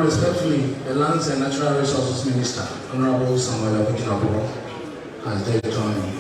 respectfully, the Lands and Natural Resources Minister, Honorable Samuel Oheneba, has there joined me.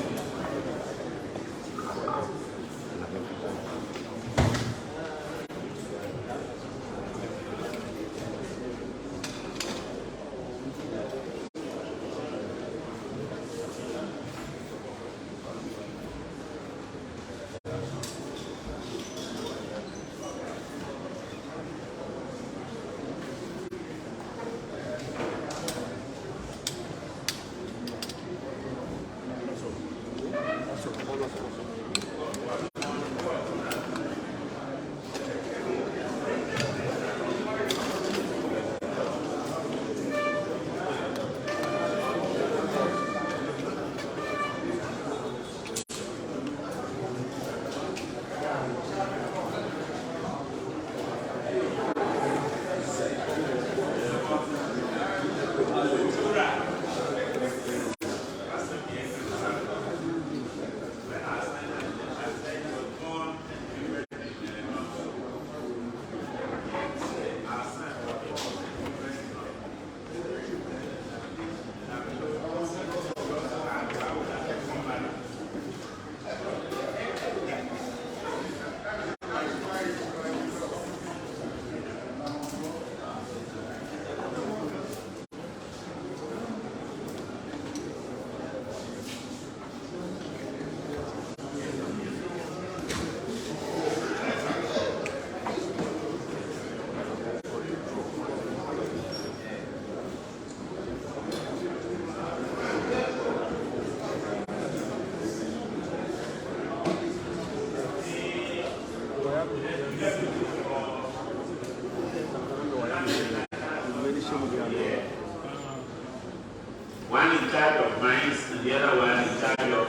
One in charge of mines and the other one in charge of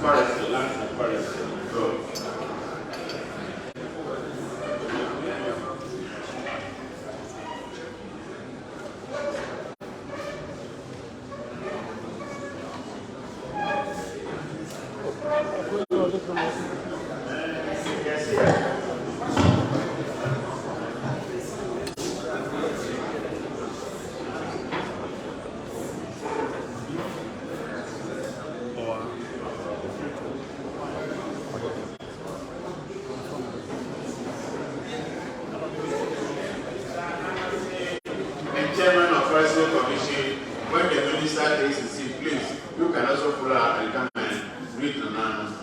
forestry, lands and forestry. Chairman of Forestry Commission, when the minister takes his seat, please, you can also follow up and come and read the announcement.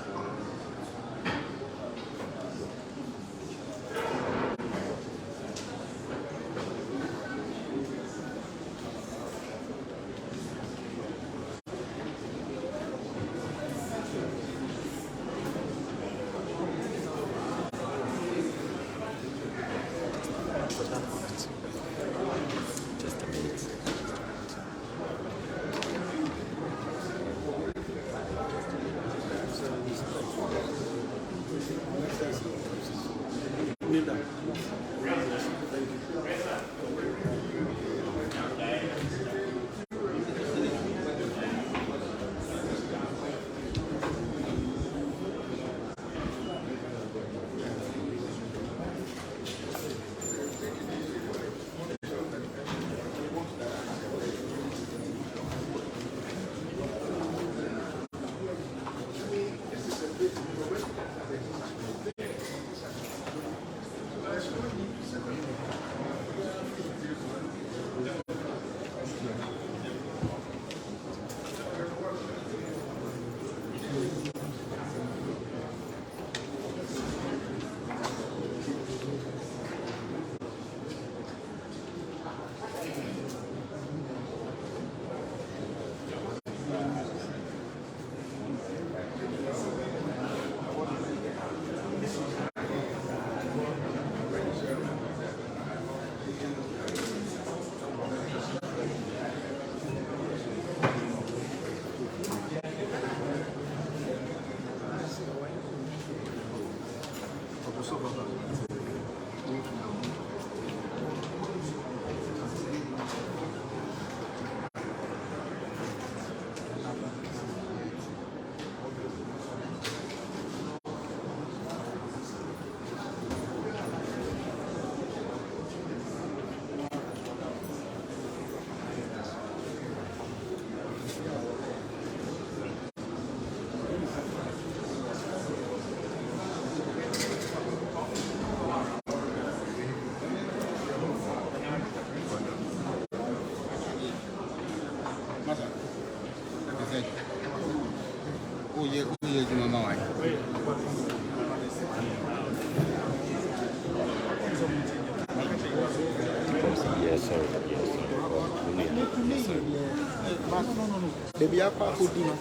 Baby, I can't put dinner.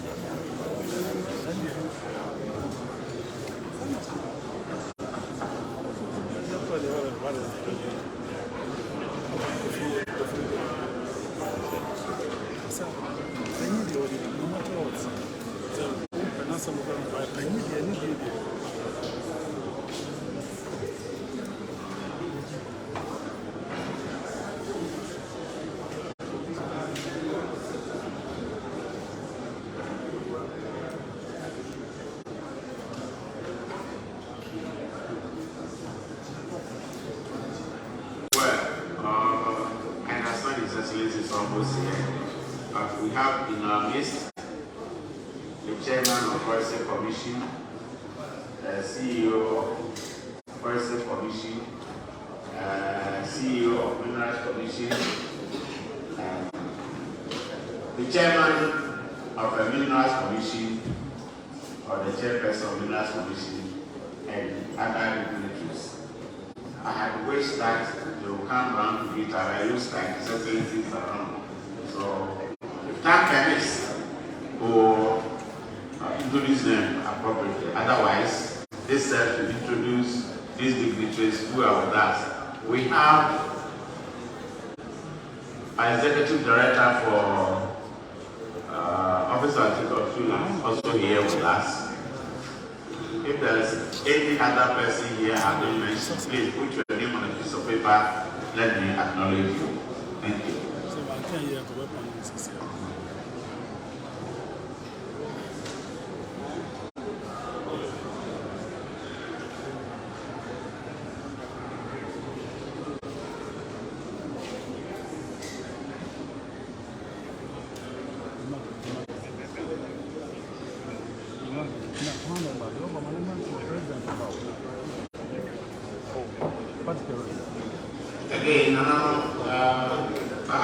Is almost here. We have in our midst the chairman of Forestry Commission, the CEO of Forestry Commission, CEO of Minerals Commission, the chairman of the Minerals Commission, or the chairperson of Minerals Commission, and other dignitaries. I had wished that they will come around to it, and I looks like certain things around. So, if time permits, or introduce them appropriately. Otherwise, this set to introduce these dignitaries who are with us. We have our executive director for Office of Agriculture also here with us. If there is any other person here I don't mention, please put your name on a piece of paper. Let me acknowledge you. Thank you. Again, I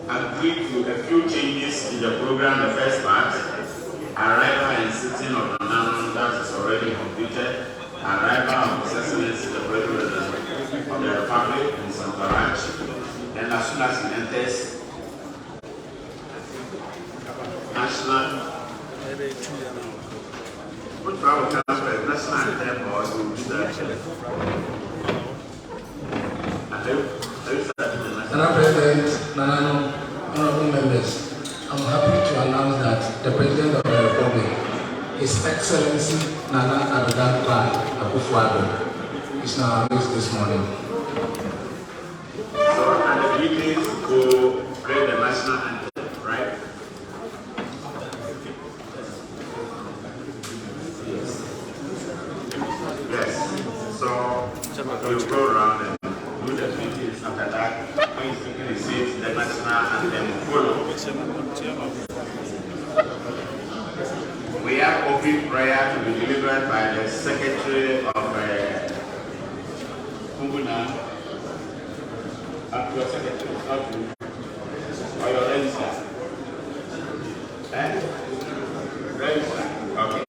agreed to a few changes in the program. The first part, arrival and sitting of the man that is already completed, arrival of His Excellency the President of the Republic in Santa Ranch, and as soon as he enters, national. What power transfer? National anthem or you do that? Madam President, Nanano, honorable members, I'm happy to announce that the President of the Republic, His Excellency Nana Addo Akufo-Addo, is now amidst this morning. So, and the greetings to play the national anthem, right? Yes. So, we'll go around and do the greetings. After that, when he's taking his seat, the national anthem will follow. We have open prayer to be delivered by the Secretary of Kumbuna. Up to your secretary, not you. Or your registrar. Registrar. Okay.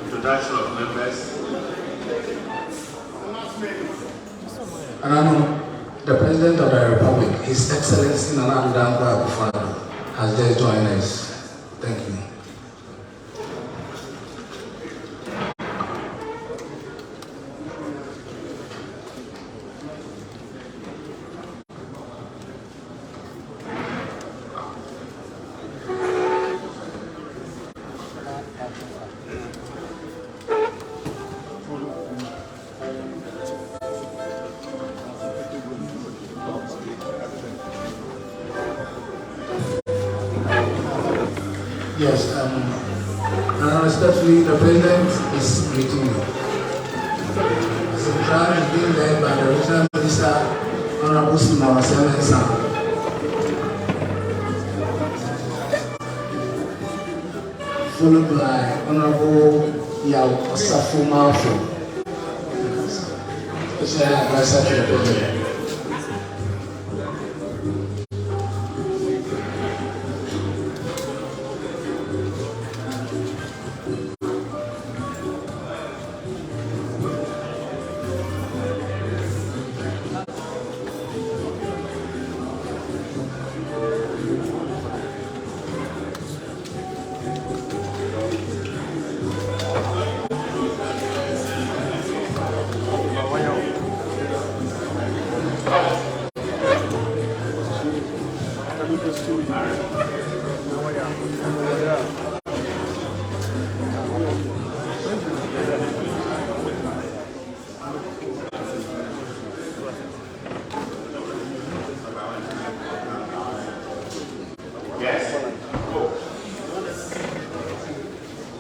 Introduction of members. Anano, the President of the Republic, His Excellency Nana Addo Akufo-Addo, has just joined us. Thank you. Yes, and respectfully, the President is greeting you. The crowd is being led by the Regional Minister, Honorable Simon Semensa. Followed by Honorable Yao Osafo Malfo, Special Advisor to the President.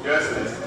Yes, yes.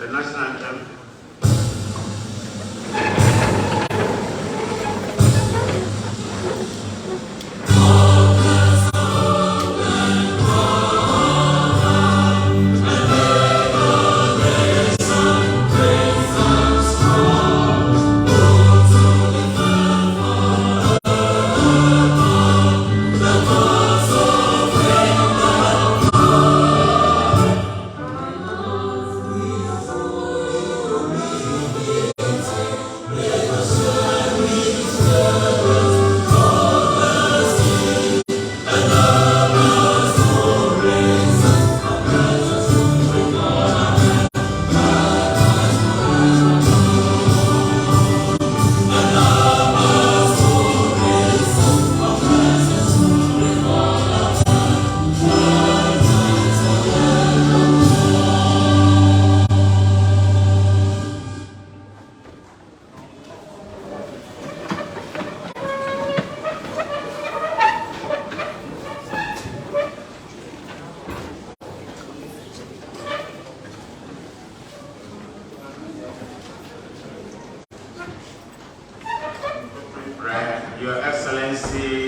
The national anthem.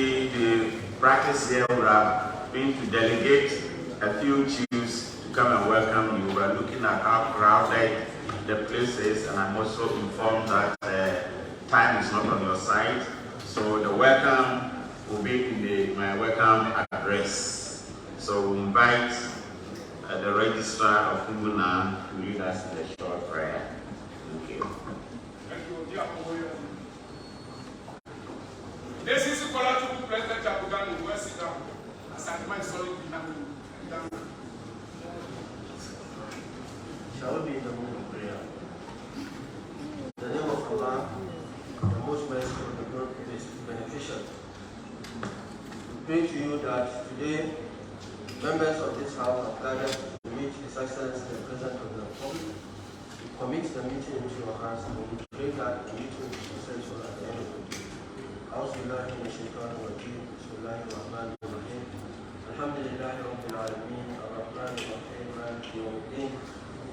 Usually the practice here would have been to delegate a few chiefs to come and welcome you. We're looking at how crowded the place is, and I'm also informed that time is not on your side. So the welcome will be in my welcome address. So we invite the registrar of Kumuna to lead us in a short prayer. Thank you. This is the Colorado President Jabugan in West Sudan. As I might sorry, shall we be in the mood of prayer? In the name of Allah, the most merciful, the good, is beneficial. We pray to you that today, members of this house have gathered to meet His Excellency the President of the Republic. We commit the meeting into your hands, and we pray that the meeting will be successful at the end of the day. أعوذ بالله من الشيطان الرجيم بسم الله الرحمن الرحيم الحمد لله رب العالمين الرحمن الرحيم مالك يوم الدين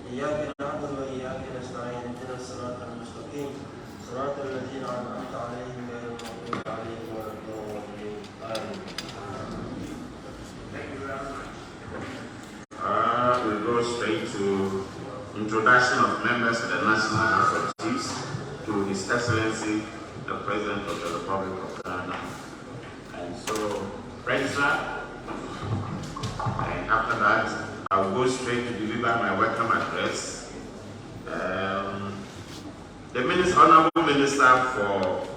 إياك نعبد وإياك نستعين اهدنا الصراط المستقيم صراط الذين أنعمت عليهم غير المغضوب عليهم ولا الضالين آمين. Thank you very much. We'll go straight to introduction of members of the National House of Chiefs to His Excellency the President of the Republic of Ghana. And so, Registrar, and after that, I'll go straight to deliver my welcome address. The Honorable Minister for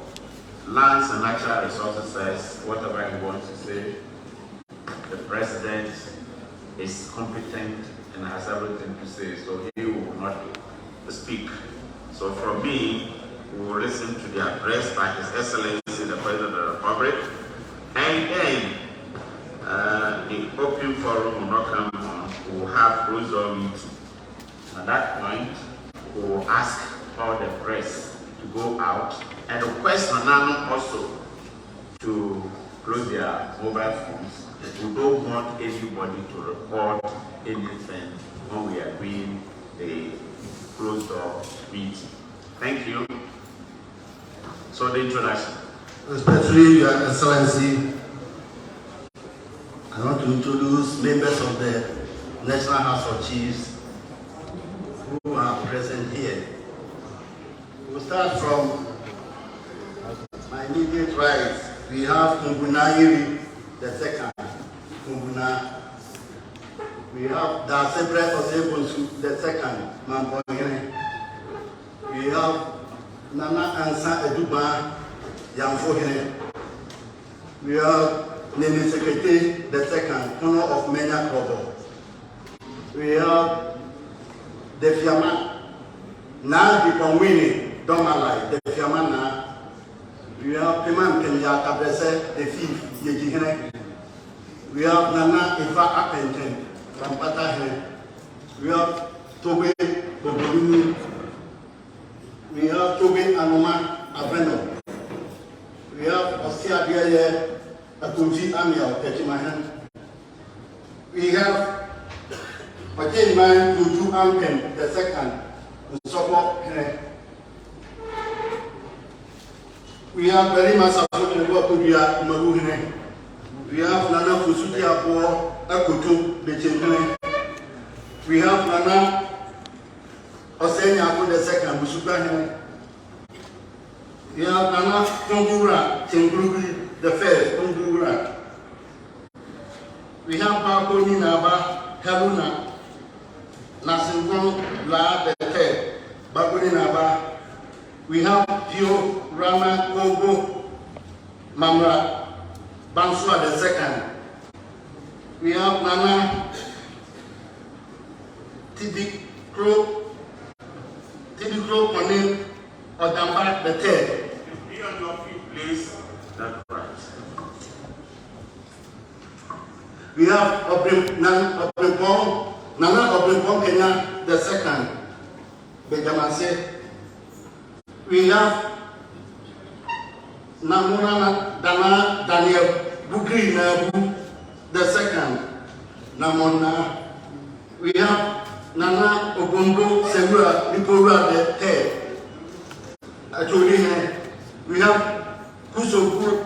Lands and Natural Resources says whatever he wants to say. The President is competent and has everything to say, so he will not speak. So from me, we will listen to the address by His Excellency the President of the Republic, and then the open forum will not come on. We will have closed-door meeting. At that point, we will ask all the press to go out and request Nanano also to close their mobile phones. We don't want anybody to record anything when we are doing the closed-door meeting. Thank you. So the introduction. Respectfully, Your Excellency, I want to introduce members of the National House of Chiefs who are present here. We'll start from my immediate right. We have Kumbuna Iri the second. Kumbuna. We have Dasebre Osebonsu the second. Mamboyene. We have Nana Ansa Eduba Yamfohene. We have Nene Sekete the second, honor of Menya Krobo. We have Defiama Na Dipongwini Domalai, Defiama Na. We have Piman Kenya Tabrese, the fifth Yejihene. We have Nana Ifa Apenten from Patahene. We have Tobe Bobolu. We have Tobe Anoma Aveno. We have Ostia Diaye Akunji Amiel Pechimahan. We have Patinman Tutu Amken the second, Usoko Hene. We have Berima Safote Wakudia Maru Hene. We have Nana Fusutia Bo Akutu Bechene. We have Nana Osenya the second, Busuka. We have Nana Tongura, Tenguru the first, Tongura. We have Bakoni Naba, Haruna, Nasingon La the third, Bakoni Naba. We have Pio Rama Kongo, Mamra, Bansua the second. We have Nana Tidikro Kone Odamba the third. Be on your feet, please. That's right. We have Nana Obrimpong Kenya the second, Benjamin. We have Namuna Dana Daniel Bugri Nabu the second, Namona. We have Nana Obongo Segura Nipora the third. Actually, we have Kusoku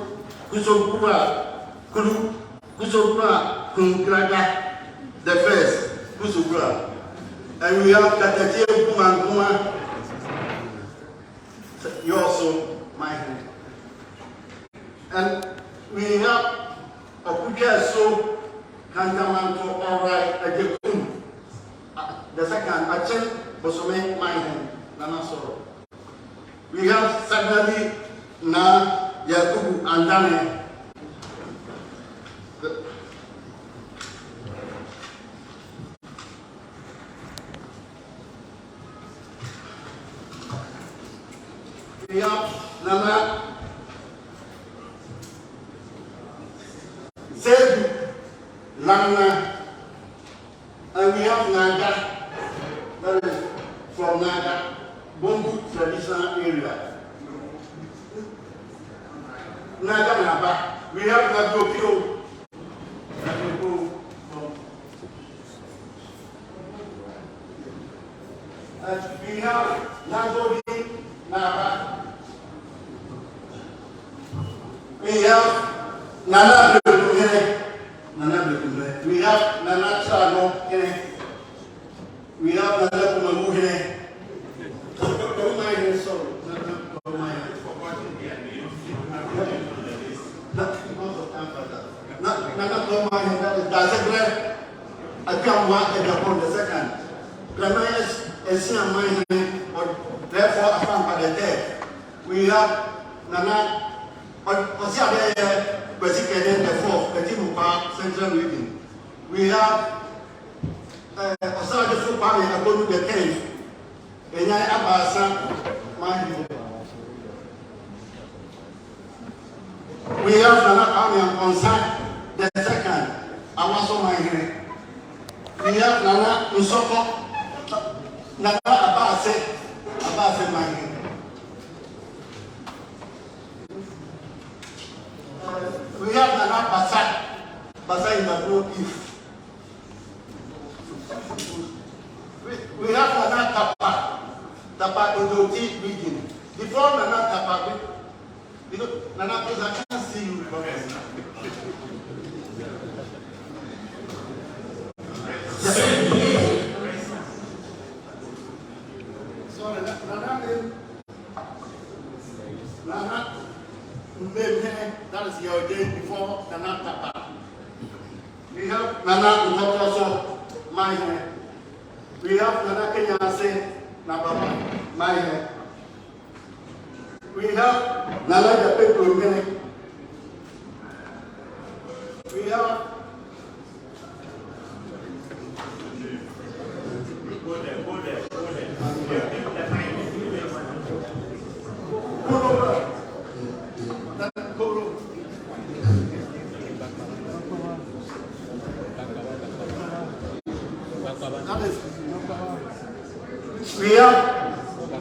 Kusokura Kunkraga, the first, Kusokura. And we have Katatia Kuma. You also, my hand. And we have Okuka so Kantamanto, all right, the second, Achen, Bosome, my hand, Nanasoro. We have Sagnali, Na, Yakubu, and Dane. We have Nana Sedu Lana, and we have Naga, that is from Naga, Bongo traditional area. Naga Naba, we have Nagopio, and we have Nagodi Naba. We have Nana Blekune. We have Nana Chano. We have Nana Kumamuhe. Sorry. Nana Kumamuhe. That's a great. I can't work at the second. Ghanaians is in my hand, but therefore I found by the dead. We have Nana. But basically the fourth, the Timupa Central Region. We have Osaka Fupami according to the 10th. And I Abasa, we have Nana Amian on site, the second. I was on my hand. We have Nana Usoko, Nana Abase my hand. We have Nana Basa in the North-East. We have Nana Tapa in the North-East region. Before Nana Tapa, because Nana, please, I can't see you. Sorry, Nana. That is your day before Nana Tapa. We have Nana Utokoso, my hair. We have Nana Kenyase, Nababa, my hair. We have Nana Japeku Mene. We have we have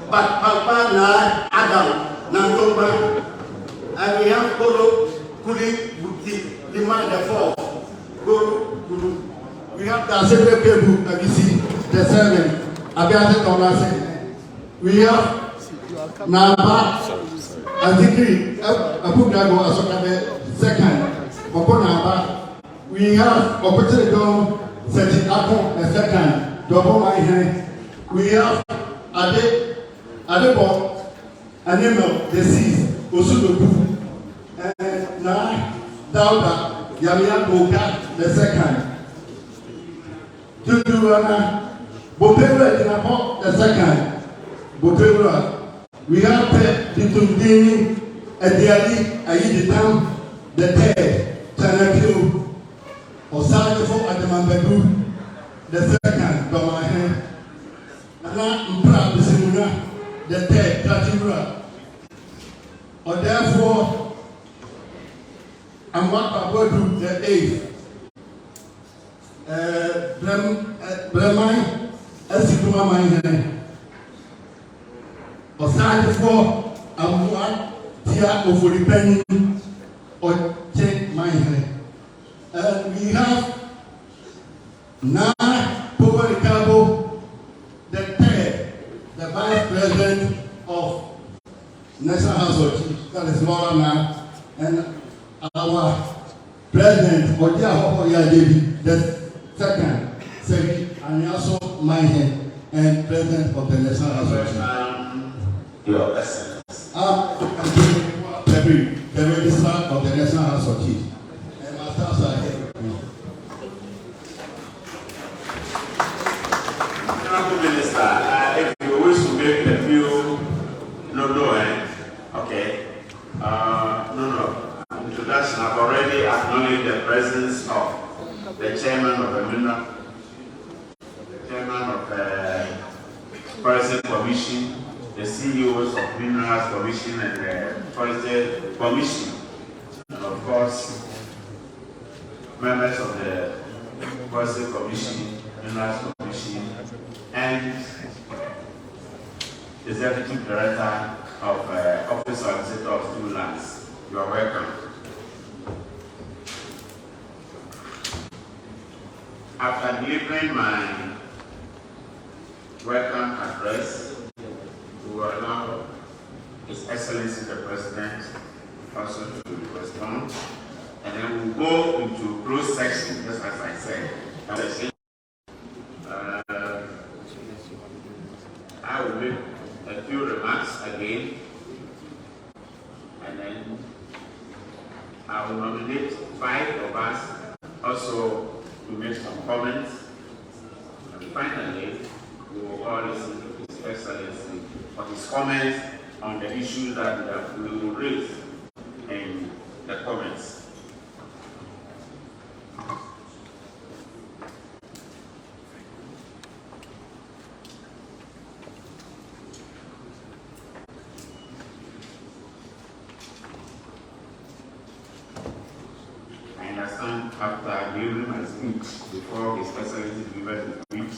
Papa Adam Nantoba, and we have Kolo Kuli Buki, the man the four. Kulu. We have the Assembly Kebu, Abisi, the seven, Abiate Tomase. We have Naba Azikri, Abugago Asokabe, second, Okonaba. We have Opportunity Seti Akon, the second, Double My Hand. We have Adebo, Animal, the Seas, Osudoku, and now Dauda, Yamia Boka, the second. Tudurana, Botebra Dinamo, the second. Botebra. We have Ditundini, Ediali, Ayiditam, the third. Tanakio, Osagefo Adamambedu, the second, Domahe. Nana Mpra Bisimuna, the third, Katimura. Or therefore, I'm what about the eighth. Bremai, Esikuma Mine. Or Sagefo, I'm what Tia of Penny or Check Mine. We have Nana Povericabo, the third, the Vice President of National House of Chiefs, that is Laura now, and President Odia Hoya David, the second, Segi, and also my head, and President of the National Association. Your Excellency. The Registrar of the National Association. And my staff are here. Honorable Minister, if you wish to make a few, okay. Introduction. I've already acknowledged the presence of the chairman of the mineral, the chairman of the Forestry Commission, the CEOs of Minerals Commission and the Forestry Commission, and of course, members of the Forestry Commission, Minerals Commission, and the Executive Director of Office of Solicitor of Two Lands. You are welcome. After delivering my welcome address, we will allow His Excellency the President also to respond, and then we'll go into closed section, just as I said. I will make a few remarks again, and then I will nominate 5 of us also to make some comments, and finally we will all listen to His Excellency for his comments on the issues that we will raise in the comments. After delivering my speech, before His Excellency delivered the speech,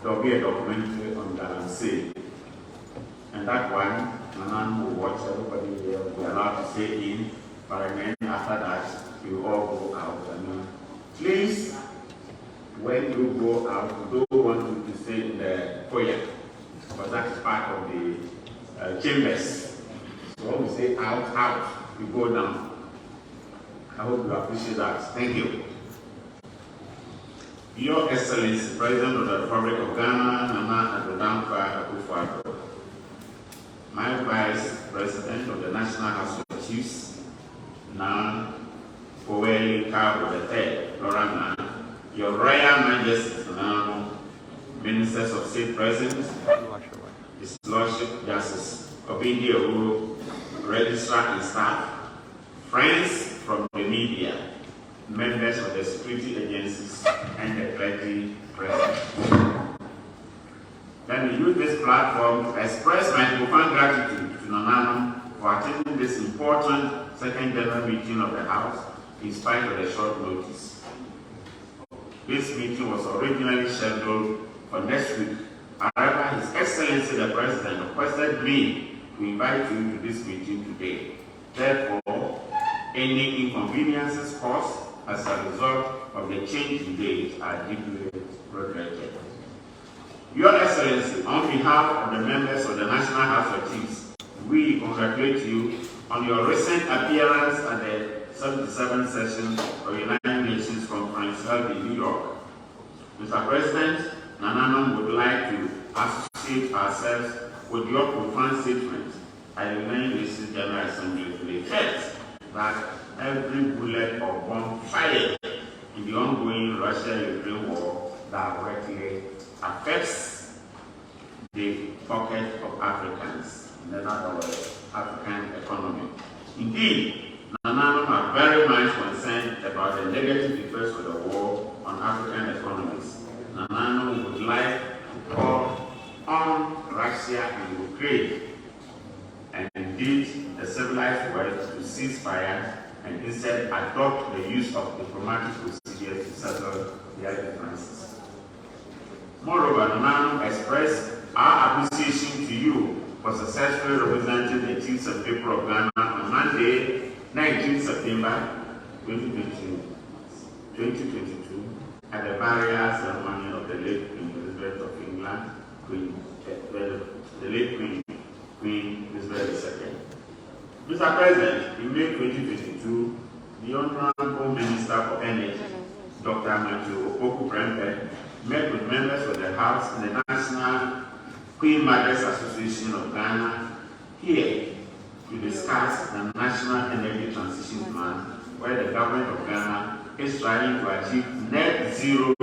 there will be a documentary on Galamsey. And that one, Nanan will watch, everybody will be allowed to stay in, but then after that, you all go out. Please, when you go out, you don't want you to stay in the foyer, because that is part of the chambers. So when we say out, you go down. I hope you appreciate that. Thank you. Your Excellency, President of the Republic of Ghana, Nana Addo Akufo-Addo, my Vice President of the National House of Chiefs, Nan Poweli Cabo III, Lorana, Your Royal Majesty, Ministers of State present, His Lordship Justice Obindi Owuru, Registrar and staff, friends from the media, members of the security agencies, and the clergy present. Let me use this platform to express my profound gratitude to Nanano for attending this important second general meeting of the House in spite of the short notice. This meeting was originally scheduled for next week. However, His Excellency the President requested me to invite you to this meeting today. Therefore, any inconveniences caused as a result of the change in date are deeply regretted. Your Excellency, on behalf of the members of the National House of Chiefs, we congratulate you on your recent appearance at the 77th session of the United Nations Conference held in New York. Mr. President, Nananom would like to associate ourselves with your profound statement at the United Nations General Assembly to the effect that every bullet or bomb fired in the ongoing Russia-Ukraine war directly affects the pocket of Africans, in other words, African economy. Indeed, Nananom are very much concerned about the negative effects of the war on African economies. Nananom would like to call on Russia and Ukraine, and indeed the civilized world, to cease fire and instead adopt the use of diplomatic procedures to settle their differences. Moreover, Nananom expressed our appreciation to you for successfully representing the chiefs and people of Ghana on Monday, 19 September 2022, at the burial ceremony of the late Queen Elizabeth of England, the late Queen Elizabeth II. Mr. President, in May 2022, the Honorable Minister for Energy, Dr. Matthew Okoku-Prempeh, met with members of the House and the National Queen Mothers Association of Ghana here to discuss the National Energy Transition Plan, where the government of Ghana is trying to achieve net zero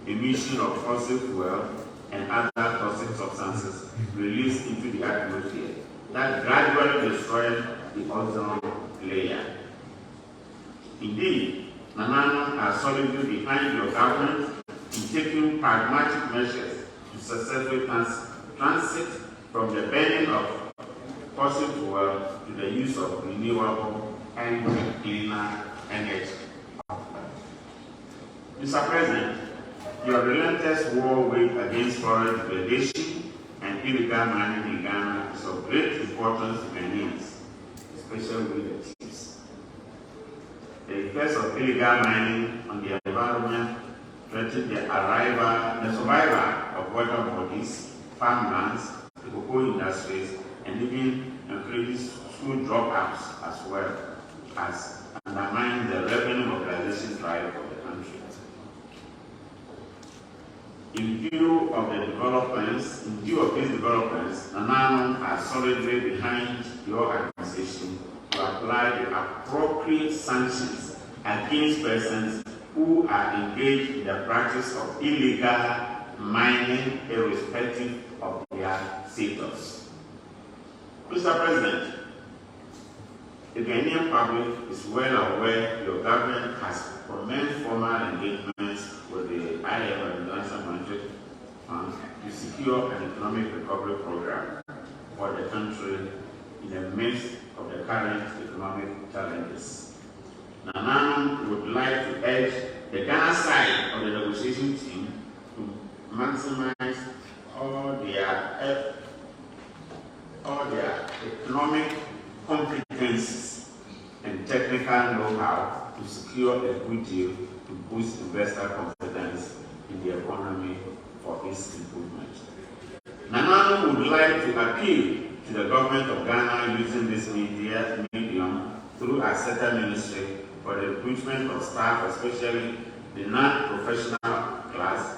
emission of fossil fuel and other toxic substances released into the atmosphere that gradually destroy the ozone layer. Indeed, Nanano are solidly behind your government in taking pragmatic measures to successfully transit from the burning of fossil fuel to the use of renewable and cleaner energy. Mr. President, your relentless war wage against forest degradation and illegal mining in Ghana is of great importance to Ghanaians, especially with the chiefs. The effects of illegal mining on the environment threaten the survival of water bodies, farmlands, the cocoa industries, and even encourages school dropouts as well as undermine the revenue mobilization drive of the country. In view of these developments, Nanano are solidly behind your administration to apply the appropriate sanctions against persons who are engaged in the practice of illegal mining irrespective of their status. Mr. President, the Ghanaian public is well aware your government has commenced formal engagements with the IMF and the International Monetary Fund to secure an economic recovery program for the country in the midst of the current economic challenges. Nanano would like to urge the Ghana side of the negotiation team to maximize all their economic competencies and technical know-how to secure a good deal to boost investor confidence in the economy for its improvement. Nanano would like to appeal to the government of Ghana using this medium through a certain ministry for the recruitment of staff, especially the non-professional class,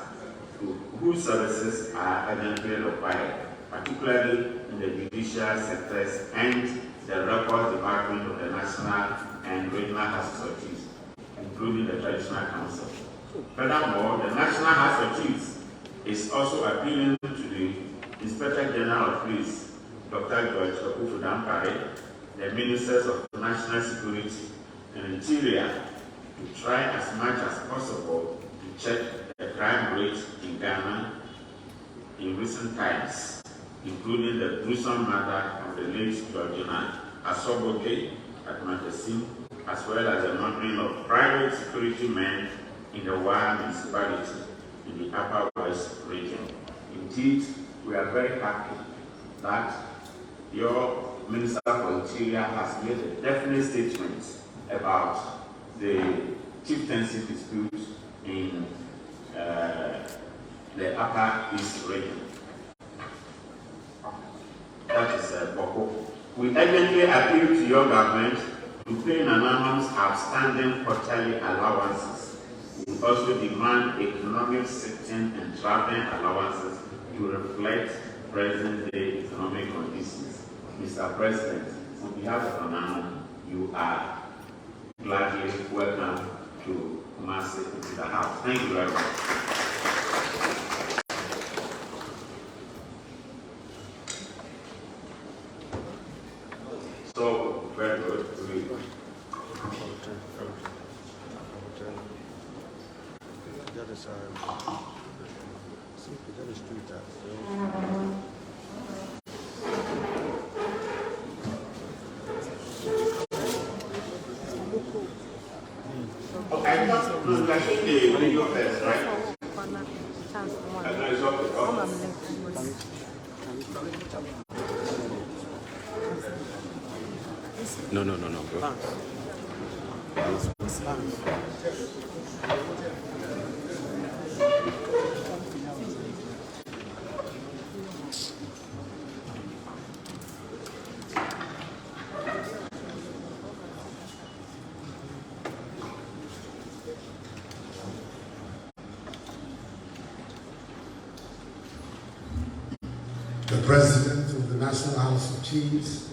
whose services are urgently required, particularly in the judicial sectors and the record department of the national and regional house authorities, including the traditional council. Furthermore, the National House of Chiefs is also appealing to the Inspector General of Police, Dr. George Akufo-Addo, the Ministers of National Security and Interior, to try as much as possible to check the crime rate in Ghana in recent times, including the gruesome murder of the late Georgina Asoboke at Mantesim, as well as the murdering of private security men in the Wa municipality in the Upper West region. Indeed, we are very happy that your Minister for Interior has made a definite statement about the chieftaincy dispute in the Upper East region. That is Boko. We urgently appeal to your government to pay Nanano's outstanding quarterly allowances. We also demand economic sitting and traveling allowances to reflect present-day economic conditions. Mr. President, on behalf of Nanano, you are gladly welcome to Kumasi into the House. Thank you very much. So, very good. Okay, I think the video first, right? No, bro. President of the National House of Chiefs,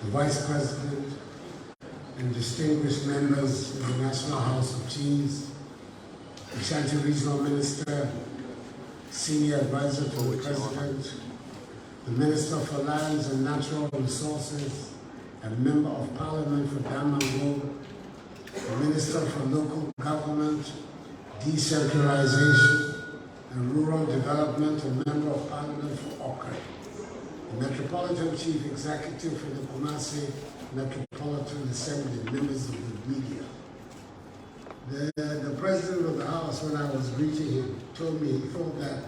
the Vice President, and distinguished members of the National House of Chiefs, the Ashanti Regional Minister, Senior Advisor to the President, the Minister for Lands and Natural Resources, and Member of Parliament for Damango, the Minister for Local Government, Decentralization, and Rural Development, and Member of Parliament for Okra, the Metropolitan Chief Executive for the Kumasi Metropolitan Assembly, members of the media. The President of the House, when I was greeting him, told me he thought that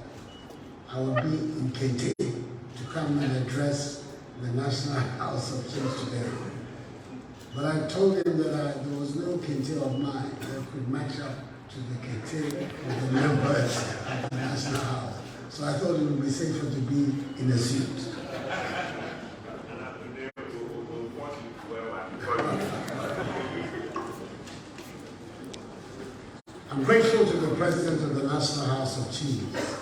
I would be in Kente to come and address the National House of Chiefs today. But I told him that there was no Kente of mine that could match up to the Kente of the members of the National House. So I thought it would be safer to be in a suit. I'm grateful to the President of the National House of Chiefs,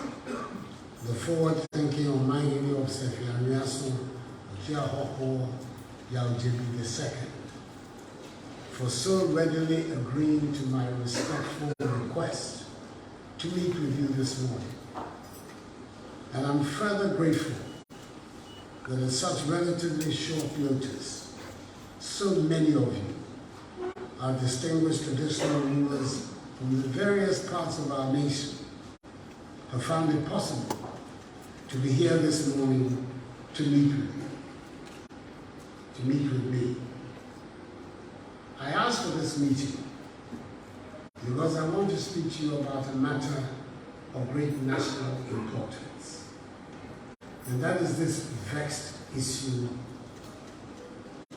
the forward-thinking Omahini of Sefianiaso, Ojiahoko Yaojebi II, for so readily agreeing to my respectful request to meet with you this morning. And I'm further grateful that at such relatively short notice, so many of you, our distinguished traditional rulers from the various parts of our nation, have found it possible to be here this morning to meet with you, to meet with me. I asked for this meeting because I want to speak to you about a matter of great national importance. And that is this vexed issue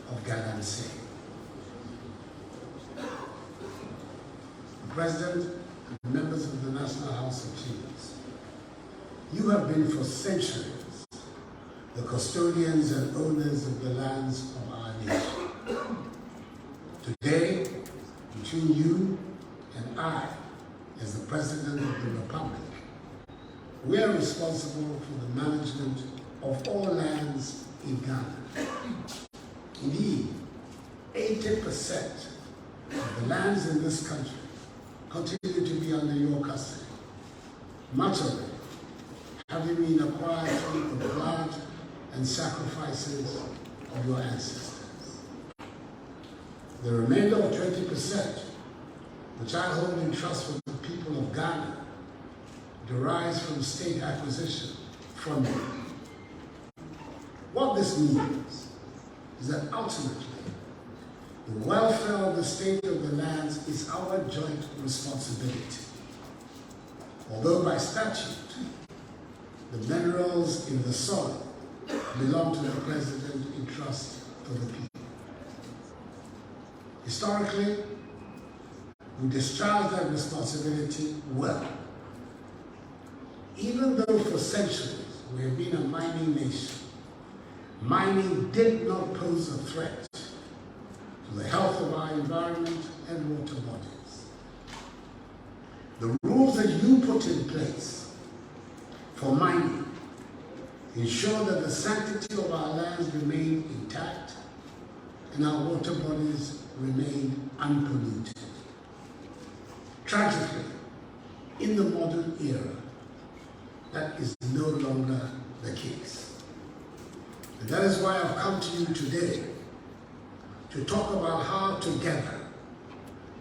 of Galamsey. The President and members of the National House of Chiefs, you have been for centuries the custodians and owners of the lands of our nation. Today, between you and I, as the President of the Republic, we are responsible for the management of all lands in Ghana. Indeed, 80% of the lands in this country continue to be under your custody, much of it having been acquired through the blood and sacrifices of your ancestors. The remainder of 20%, which I hold in trust for the people of Ghana, derives from state acquisition from you. What this means is that ultimately, the welfare of the state of the lands is our joint responsibility. Although by statute, the minerals in the soil belong to the President in trust for the people. Historically, we discharge that responsibility well. Even though for centuries we have been a mining nation, mining did not pose a threat to the health of our environment and water bodies. The rules that you put in place for mining ensure that the sanctity of our lands remain intact and our water bodies remain unpolluted. Tragically, in the modern era, that is no longer the case. And that is why I've come to you today to talk about how together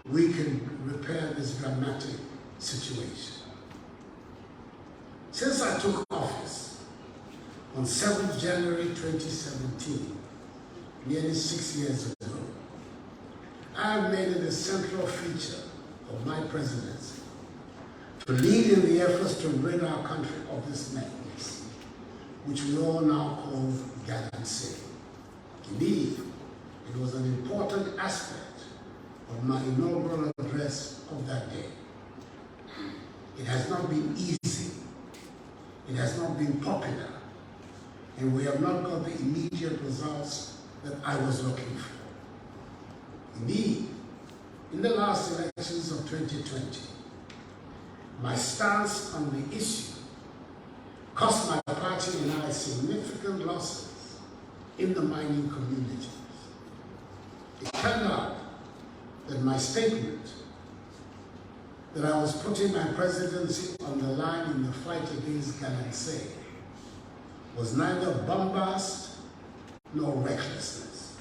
we can repair this dramatic situation. Since I took office on 7th January 2017, nearly 6 years ago, I have made it a central feature of my presidency to lead in the efforts to rid our country of this madness, which we all now call Galamsey. Indeed, it was an important aspect of my inaugural address of that day. It has not been easy, it has not been popular, and we have not got the immediate results that I was looking for. Indeed, in the last elections of 2020, my stance on the issue cost my party society enacted significant losses in the mining communities. It turned out that my statement that I was putting my presidency on the line in the fight against Galamsey was neither bombast nor recklessness.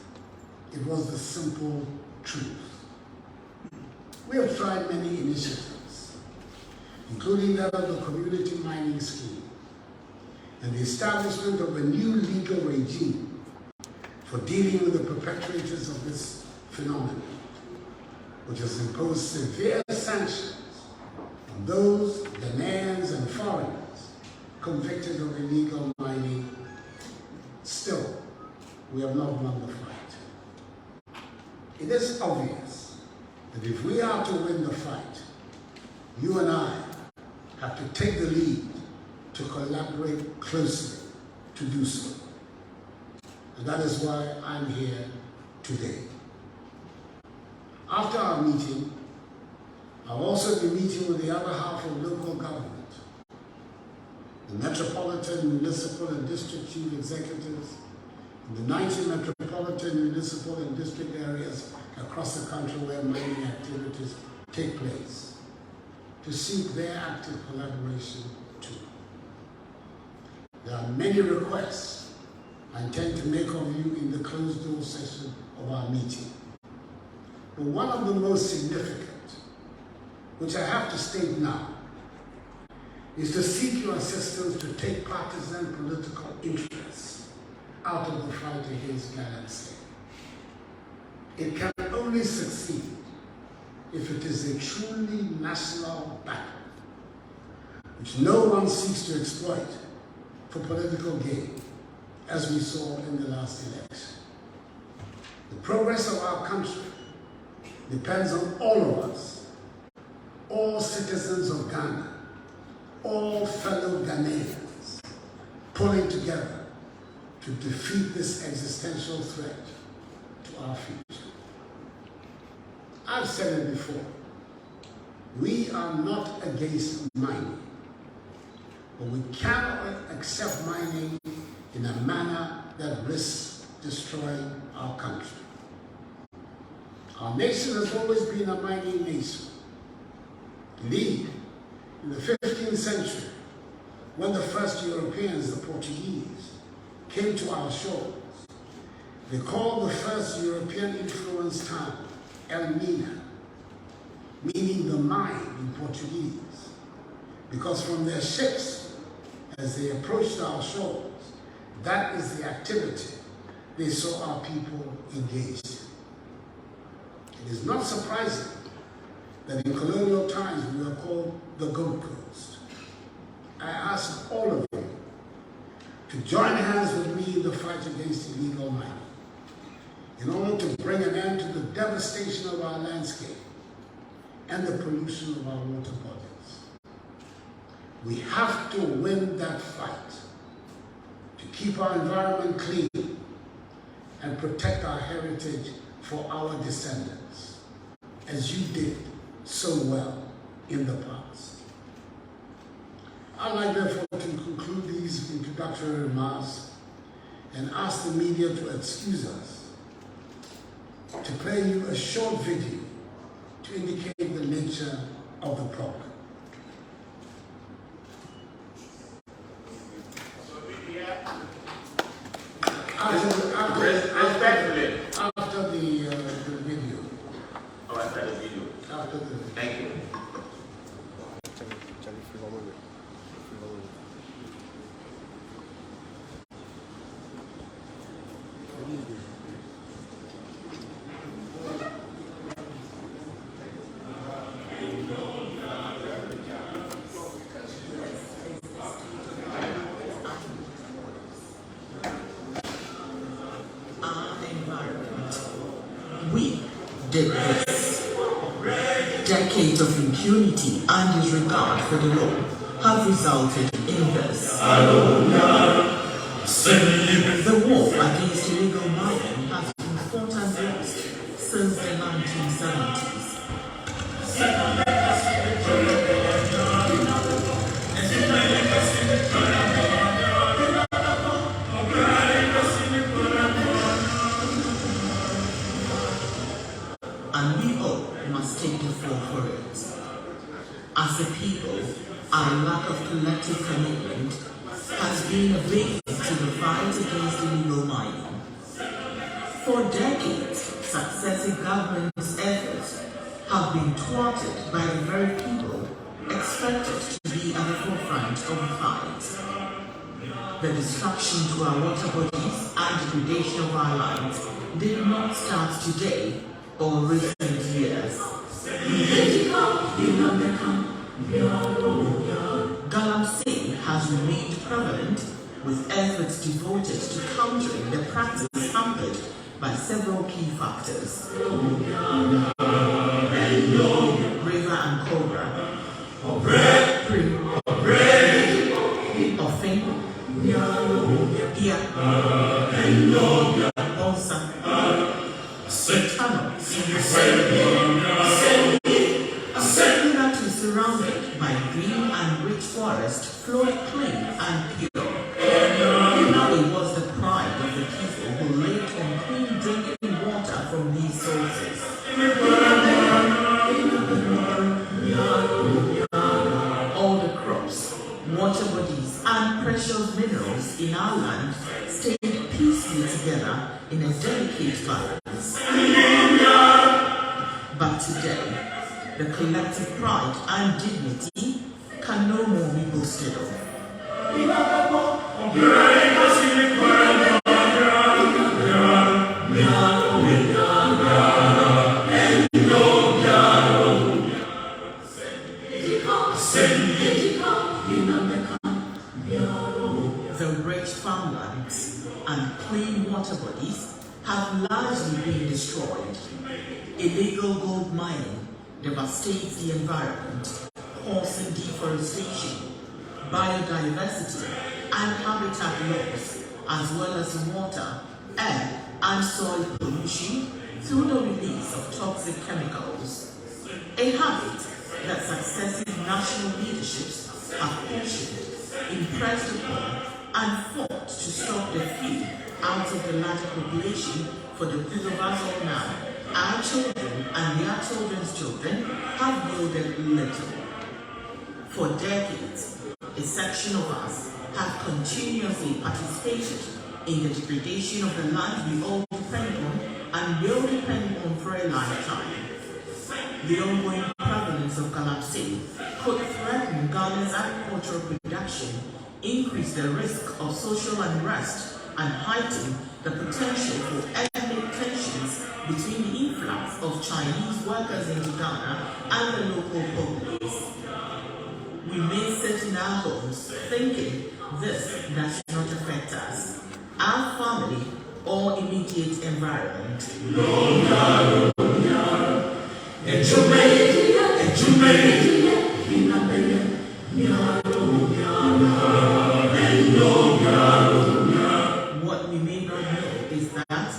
It was the simple truth. We have tried many initiatives, including that of the community mining scheme and the establishment of a new legal regime for dealing with the perpetrators of this phenomenon, which has imposed severe sanctions on those Ghanaians and foreigners convicted of illegal mining. Still, we have not won the fight. It is obvious that if we are to win the fight, you and I have to take the lead to collaborate closely to do so. And that is why I'm here today. After our meeting, I'll also be meeting with the other half of local government, the metropolitan, municipal, and district chief executives in the 90 metropolitan, municipal, and district areas across the country where mining activities take place, to seek their active collaboration too. There are many requests I intend to make of you in the closed-door session of our meeting. But one of the most significant, which I have to state now, is to seek your assistance to take partisan political interests out of the fight against Galamsey. It can only succeed if it is a truly national battle, which no one seeks to exploit for political gain, as we saw in the last election. The progress of our country depends on all of us, all citizens of Ghana, all fellow Ghanaians, pulling together to defeat this existential threat to our future. I've said it before, we are not against mining, but we cannot accept mining in a manner that risks destroying our country. Our nation has always been a mining nation. Indeed, in the 15th century, when the first Europeans, the Portuguese, came to our shores, they called the first European influenced town El Mina, meaning the mine in Portuguese, because from their ships, as they approached our shores, that is the activity they saw our people engaged in. It is not surprising that in colonial times we were called the Gold Coast. I ask all of you to join hands with me in the fight against illegal mining in order to bring an end to the devastation of our landscape and the pollution of our water bodies. We have to win that fight to keep our environment clean and protect our heritage for our descendants, as you did so well in the past. I'd like therefore to conclude these introductory remarks and ask the media to excuse us, to play you a short video to indicate the nature of the problem. After the video. Oh, after the video. After the video. Thank you. We did this. Decades of impunity and disregard for the law have resulted in this. The war against illegal mining has been fought and lost since the 1970s. we all must take the fall for it. As a people, our lack of collective commitment has been a veil to the fight against illegal mining. For decades, successive governments' efforts have been thwarted by the very people expected to be at the forefront of the fight. The destruction to our water bodies and degradation of our lands did not start today or recent years. Galamsey has remained prevalent, with efforts devoted to countering the practice hampered by several key factors. River and Cobra, Offing, Bonsa, Eternal, Hitherto surrounded by green and rich forest, flowed clean and pure. It was the pride of the people who lived on clean drinking water from these sources. All the crops, water bodies, and precious minerals in our land stayed peacefully together in a delicate balance. But today, the collective pride and dignity can no more be boasted of. The rich farmlands and clean water bodies have largely been destroyed. Illegal gold mining devastates the environment, causing deforestation, biodiversity, and habitat loss, as well as water, air, and soil pollution through the release of toxic chemicals. A habit that successive national leaderships have cautioned, impressed upon, and fought to stop the few out of the larger population for the good of us all now. Our children and their children's children have yielded little. For decades, a section of us have continuously participated in the degradation of the land we all depend on and will depend on for a lifetime. The ongoing prevalence of Galamsey could threaten Ghana's agricultural production, increase the risk of social unrest, and heighten the potential for ethnic tensions between the influx of Chinese workers into Ghana and the local populace. We may sit in our homes thinking this does not affect us, our family, or immediate environment. What we may not know is that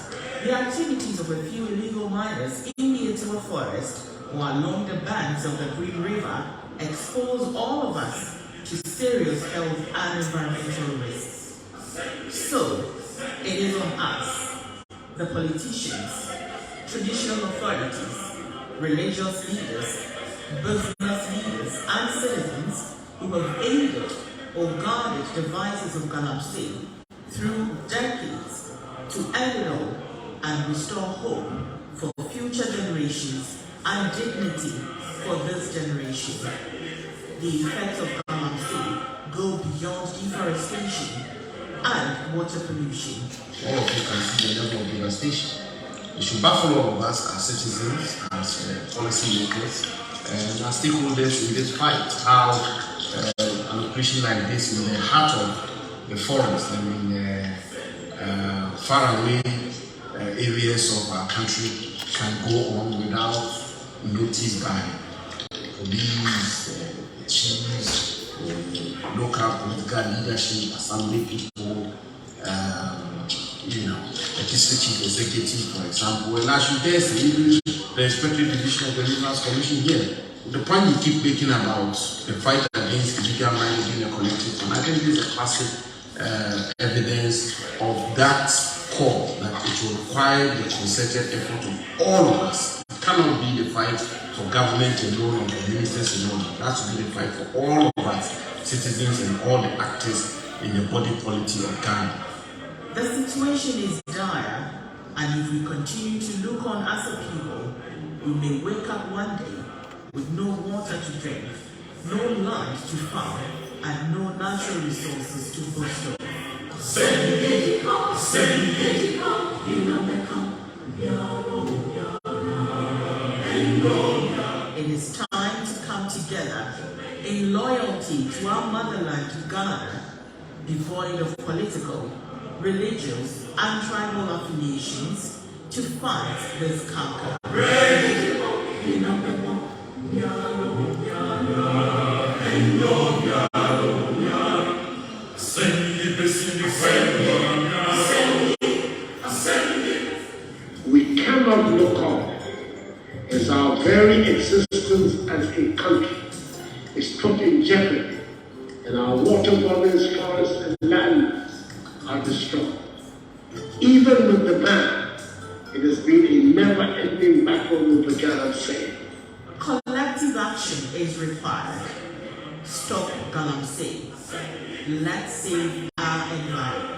the activities of a few illegal miners in the Eternal Forest or along the banks of the Green River expose all of us to serious health and environmental risks. So, it is on us, the politicians, traditional authorities, religious leaders, business leaders, and citizens who have aided or guarded the vices of Galamsey through decades to end it all and restore hope for future generations and dignity for this generation. The effects of Galamsey go beyond deforestation and water pollution. All of you can see the level of devastation. It should baffle all of us as citizens, as policy makers, and as stakeholders in this fight. How an operation like this in the heart of the forest and in far away areas of our country can go on without notice by police, chiefs, local political leadership, assembly people, the district chief executive, for example. And I should dare say, even the respective division of the Rivers Commission here, the point you keep making about the fight against illegal mining being a collective one, I think this is a classic evidence of that call that it will require the concerted effort of all of us cannot be the fight for government alone or for ministers alone. It has to be the fight for all of us, citizens and all the actors in the body politic of Ghana. The situation is dire, and if we continue to look on as a people, we may wake up one day with no water to drink, no land to farm, and no natural resources to boast of. It is time to come together in loyalty to our motherland, Ghana, devoid of political, religious, and tribal affiliations, to fight this conquer. We cannot look on as our very existence as a country is put in jeopardy and our water bodies, forests, and land are destroyed. Even with the ban, it has been a never-ending battle with the Galamsey. Collective action is required. Stop Galamsey. Let's save our environment.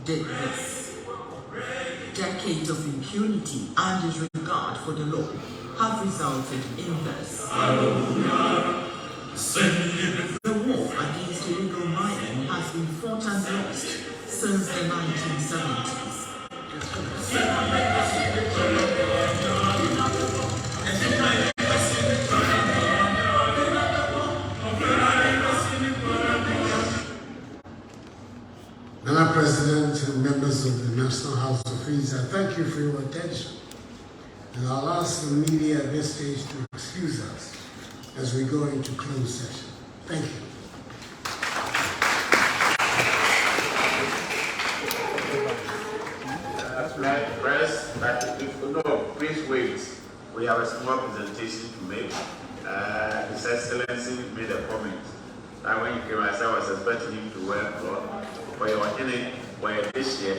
Did this. Decades of impunity and disregard for the law have resulted in this. The war against illegal mining has been fought and lost since the 1970s. Madam President and members of the National House of Peace, I thank you for your attention. And I'll ask the media at this stage to excuse us as we go into closed session. Thank you. Press, but if you know, please wait. We have a small presentation to make. His Excellency made a comment that when he came, I said I was expecting him to wear cloth. For your this year,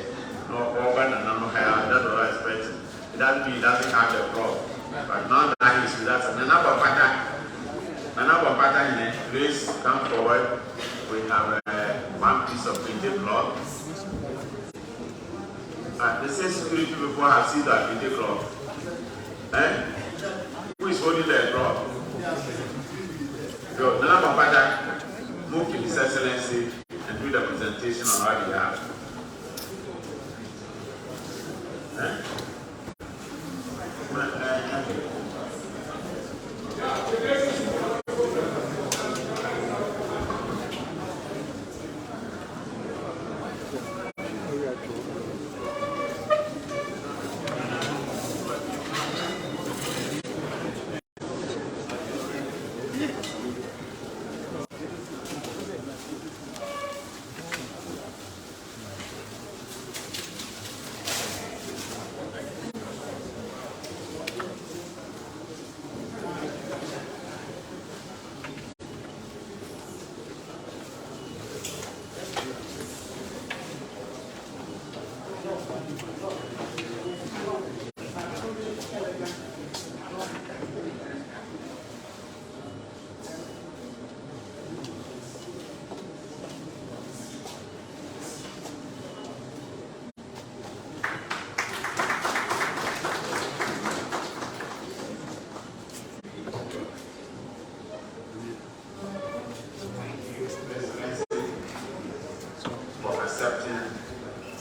no over and no hair, that's what I expected. It doesn't mean he doesn't have the cloth. But now that he's with us, and another pattern in it, please come forward. We have one piece of printed cloth. The same security people have seen that printed cloth. Who is holding the cloth? So, another pattern, move to His Excellency and do the presentation on our behalf.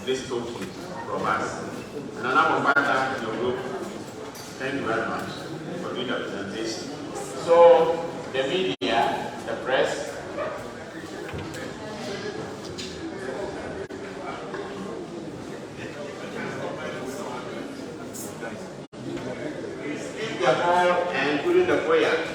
This token from us. And another matter in your group, thank you very much for doing the presentation. So, the media, the press, the call and put in the prayer.